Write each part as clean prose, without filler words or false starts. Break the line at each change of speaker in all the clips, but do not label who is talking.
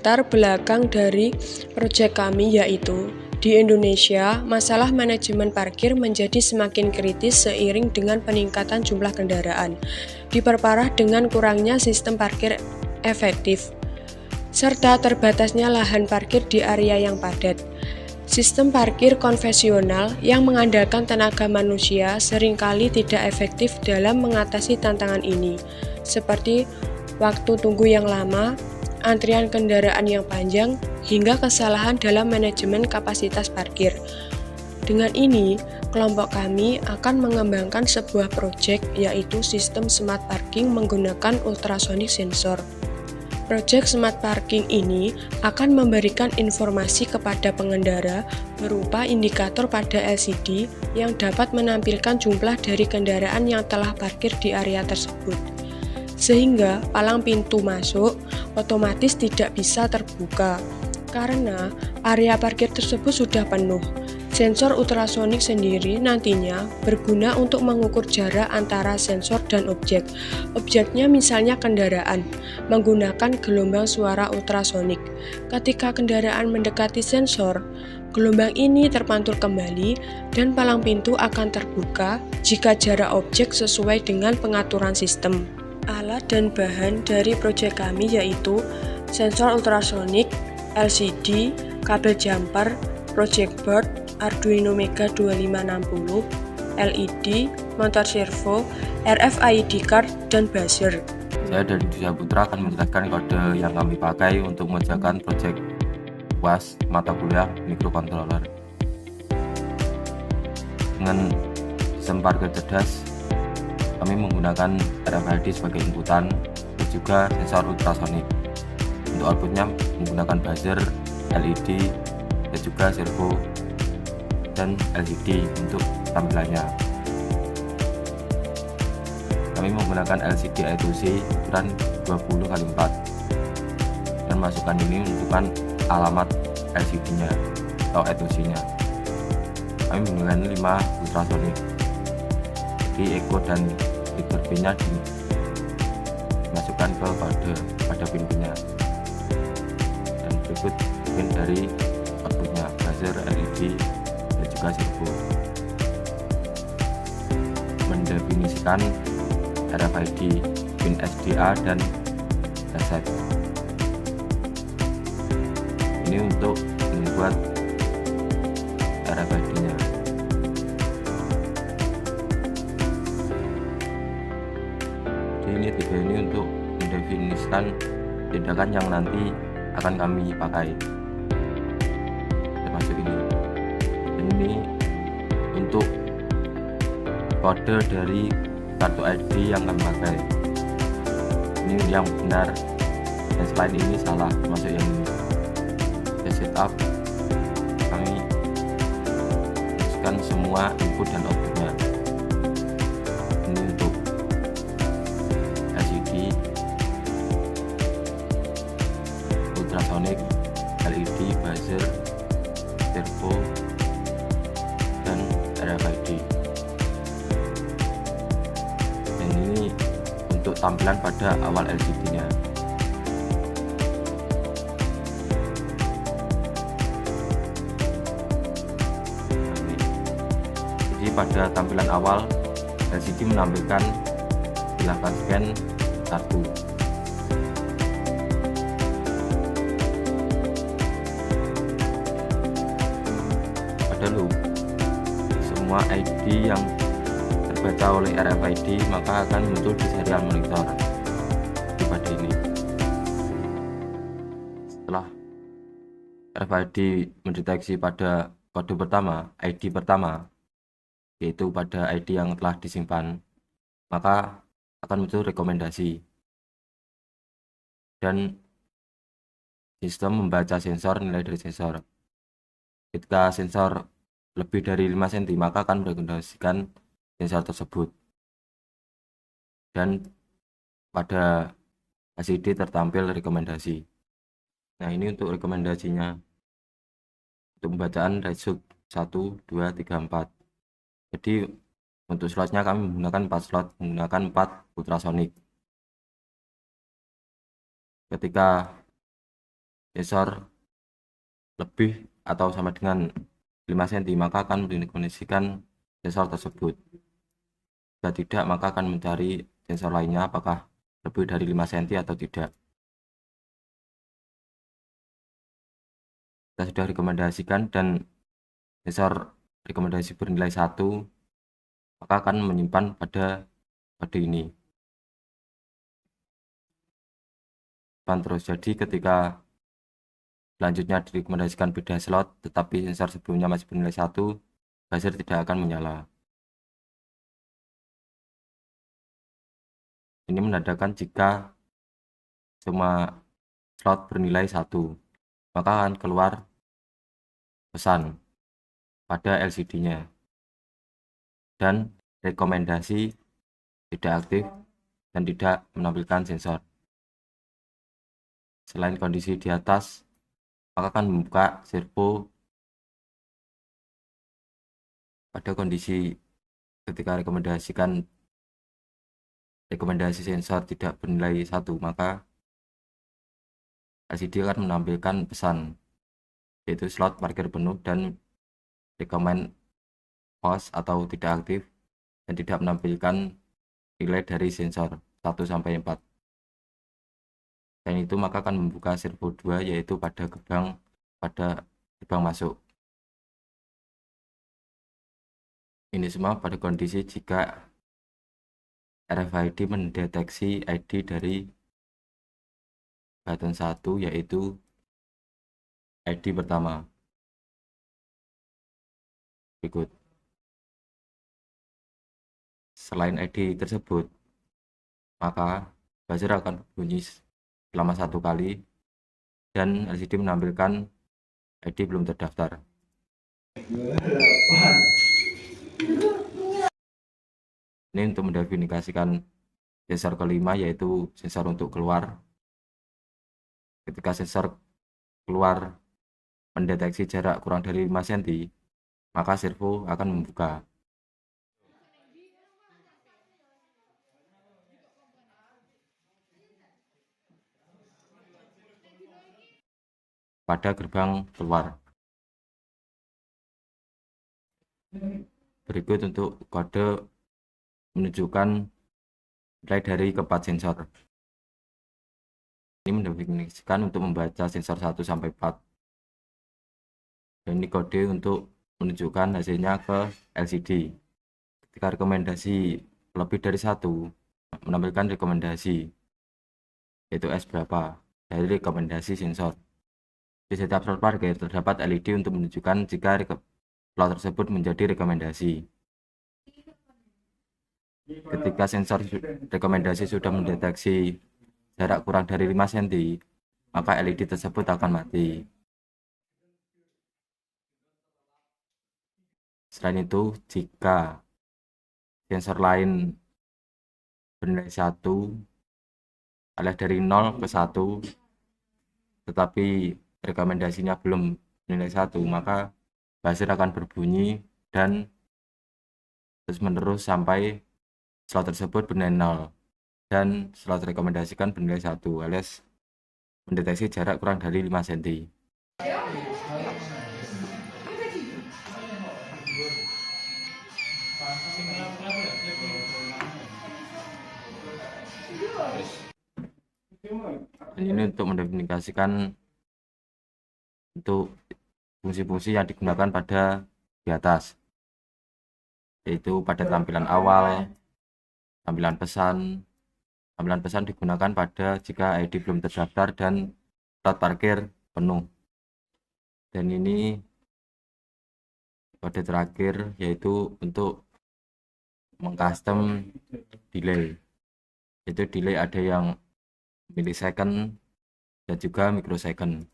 latar belakang dari proyek kami yaitu di Indonesia, masalah manajemen parkir menjadi semakin kritis seiring dengan peningkatan jumlah kendaraan, diperparah dengan kurangnya sistem parkir efektif, serta terbatasnya lahan parkir di area yang padat. Sistem parkir konvensional yang mengandalkan tenaga manusia seringkali tidak efektif dalam mengatasi tantangan ini, seperti waktu tunggu yang lama, antrian kendaraan yang panjang, hingga kesalahan dalam manajemen kapasitas parkir. Dengan ini, kelompok kami akan mengembangkan sebuah proyek yaitu sistem smart parking menggunakan ultrasonic sensor. Proyek smart parking ini akan memberikan informasi kepada pengendara berupa indikator pada LCD yang dapat menampilkan jumlah dari kendaraan yang telah parkir di area tersebut. Sehingga palang pintu masuk otomatis tidak bisa terbuka karena area parkir tersebut sudah penuh. Sensor ultrasonik sendiri nantinya berguna untuk mengukur jarak antara sensor dan objek. Objeknya misalnya kendaraan, menggunakan gelombang suara ultrasonik. Ketika kendaraan mendekati sensor, gelombang ini terpantul kembali dan palang pintu akan terbuka jika jarak objek sesuai dengan pengaturan sistem. Alat dan bahan dari proyek kami yaitu sensor ultrasonik, LCD, kabel jumper, project board, Arduino Mega 2560, LED, motor servo, RFID card, dan buzzer.
Saya dari Dusya Putra akan menjelaskan kode yang kami pakai untuk mengerjakan proyek UAS mata kuliah microcontroller. Dengan sistem parkir cerdas, kami menggunakan RFID sebagai inputan dan juga sensor ultrasonik. Untuk outputnya menggunakan buzzer, LED, dan juga servo dan LCD untuk tampilannya. Kami menggunakan LCD I2C ukuran 20x4 dan masukkan ini menunjukkan alamat LCD-nya atau I2C-nya. Kami menggunakan 5 ultrasonic, jadi echo dan trigger pin-nya dimasukkan ke pada pin-pinnya. Dan berikut pin dari outputnya, buzzer, LED, dan juga servo. Mendefinisikan RFID, pin SDA, dan reset. Ini untuk membuat RFID-nya. Jadi ini tiga ini untuk mendefinisikan tindakan yang nanti akan kami pakai, termasuk ini. Dan ini untuk kode dari kartu ID yang kami pakai. Ini yang benar, dan selain ini salah, termasuk yang ini. Saya setup, kami masukkan semua input dan outputnya. Ini untuk LCD, ultrasonic, LED, buzzer, servo, dan RFID. Dan ini untuk tampilan pada awal LCD-nya. Jadi pada tampilan awal LCD menampilkan silahkan scan kartu. Pada loop, semua ID yang terbaca oleh RFID maka akan muncul di serial monitor pada ini. Setelah RFID mendeteksi pada kode pertama, ID pertama, yaitu pada ID yang telah disimpan, maka akan muncul rekomendasi dan sistem membaca sensor nilai dari sensor. Ketika sensor lebih dari 5 cm maka akan merekomendasikan sensor tersebut, dan pada LCD tertampil rekomendasi. Nah, ini untuk rekomendasinya. Untuk pembacaan result 1, 2, 3, 4. Jadi untuk slotnya kami menggunakan 4 slot, menggunakan 4 ultrasonic. Ketika sensor lebih atau sama dengan 5 cm, maka akan merekomendasikan sensor tersebut. Jika tidak, maka akan mencari sensor lainnya apakah lebih dari 5 cm atau tidak. Kita sudah rekomendasikan dan sensor rekomendasi bernilai 1, maka akan menyimpan pada kode ini. Terus jadi ketika selanjutnya direkomendasikan beda slot tetapi sensor sebelumnya masih bernilai 1, buzzer tidak akan menyala. Ini menandakan jika semua slot bernilai 1, maka akan keluar pesan pada LCD-nya dan rekomendasi tidak aktif dan tidak menampilkan sensor. Selain kondisi di atas, maka akan membuka servo pada kondisi ketika rekomendasi sensor tidak bernilai 1, maka LCD akan menampilkan pesan yaitu slot parkir penuh dan recommend pause atau tidak aktif dan tidak menampilkan nilai dari sensor 1-4. Selain itu, maka akan membuka servo 2 yaitu pada gerbang masuk. Ini semua pada kondisi jika RFID mendeteksi ID dari button 1 yaitu ID pertama. Berikut. Selain ID tersebut, maka buzzer akan berbunyi selama 1 kali dan LCD menampilkan ID belum terdaftar. Ini untuk mendefinisikan sensor kelima yaitu sensor untuk keluar. Ketika sensor keluar mendeteksi jarak kurang dari 5 cm, maka servo akan membuka. Pada gerbang keluar. Berikut untuk kode menunjukkan nilai dari keempat sensor. Ini mendefinisikan untuk membaca sensor 1-4. Dan ini kode untuk menunjukkan hasilnya ke LCD. Ketika rekomendasi lebih dari 1, menampilkan rekomendasi yaitu S berapa dari rekomendasi sensor. Di setiap slot parkir terdapat LED untuk menunjukkan jika slot tersebut menjadi rekomendasi. Ketika sensor rekomendasi sudah mendeteksi jarak kurang dari 5 cm, maka LED tersebut akan mati. Selain itu, jika sensor lain bernilai 1 alias dari 0 ke 1 tetapi rekomendasinya belum bernilai 1, maka buzzer akan berbunyi dan terus menerus sampai slot tersebut bernilai 0 dan slot rekomendasikan bernilai 1 alias mendeteksi jarak kurang dari 5 cm. Dan ini untuk mendefinisikan untuk fungsi-fungsi yang digunakan pada di atas, yaitu pada tampilan awal, tampilan pesan digunakan pada jika ID belum terdaftar dan slot parkir penuh. Dan ini kode terakhir yaitu untuk mengcustom delay, yaitu delay ada yang millisecond dan juga microsecond.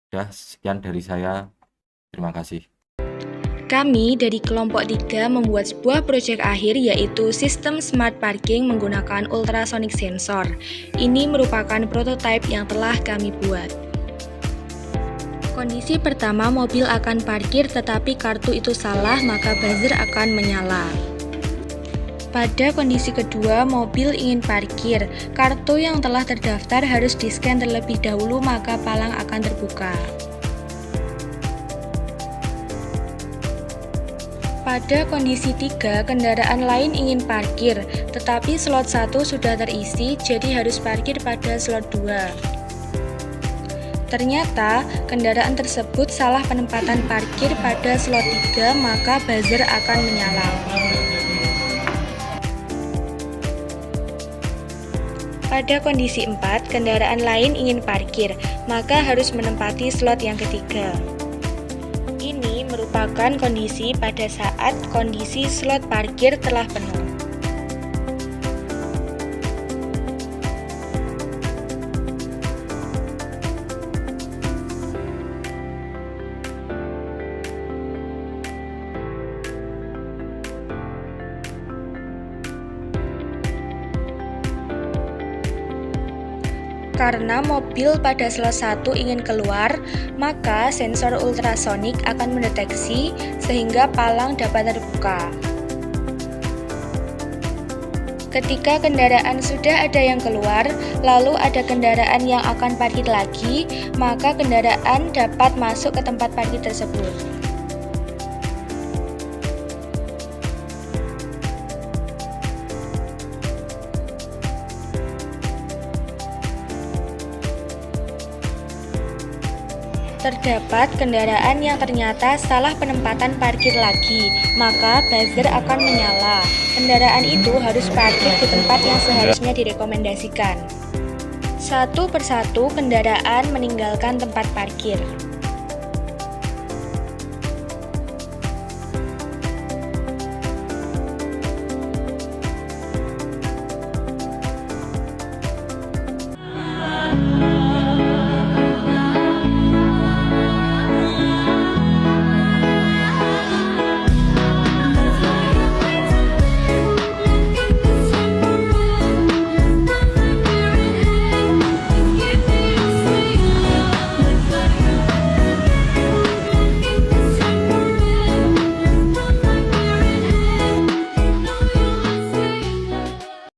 Sudah, sekian dari saya. Terima kasih.
Kami dari kelompok 3 membuat sebuah proyek akhir yaitu sistem smart parking menggunakan ultrasonic sensor. Ini merupakan prototipe yang telah kami buat. Kondisi pertama, mobil akan parkir tetapi kartu itu salah, maka buzzer akan menyala. Pada kondisi kedua, mobil ingin parkir. Kartu yang telah terdaftar harus di-scan terlebih dahulu, maka palang akan terbuka. Pada kondisi 3, kendaraan lain ingin parkir, tetapi slot 1 sudah terisi, jadi harus parkir pada slot 2. Ternyata, kendaraan tersebut salah penempatan parkir pada slot 3, maka buzzer akan menyala. Pada kondisi 4, kendaraan lain ingin parkir, maka harus menempati slot yang ketiga. Ini merupakan kondisi pada saat kondisi slot parkir telah penuh. Karena mobil pada slot 1 ingin keluar, maka sensor ultrasonik akan mendeteksi sehingga palang dapat terbuka. Ketika kendaraan sudah ada yang keluar, lalu ada kendaraan yang akan parkir lagi, maka kendaraan dapat masuk ke tempat parkir tersebut. Terdapat kendaraan yang ternyata salah penempatan parkir lagi, maka buzzer akan menyala. Kendaraan itu harus parkir di tempat yang seharusnya direkomendasikan. Satu persatu kendaraan meninggalkan tempat parkir.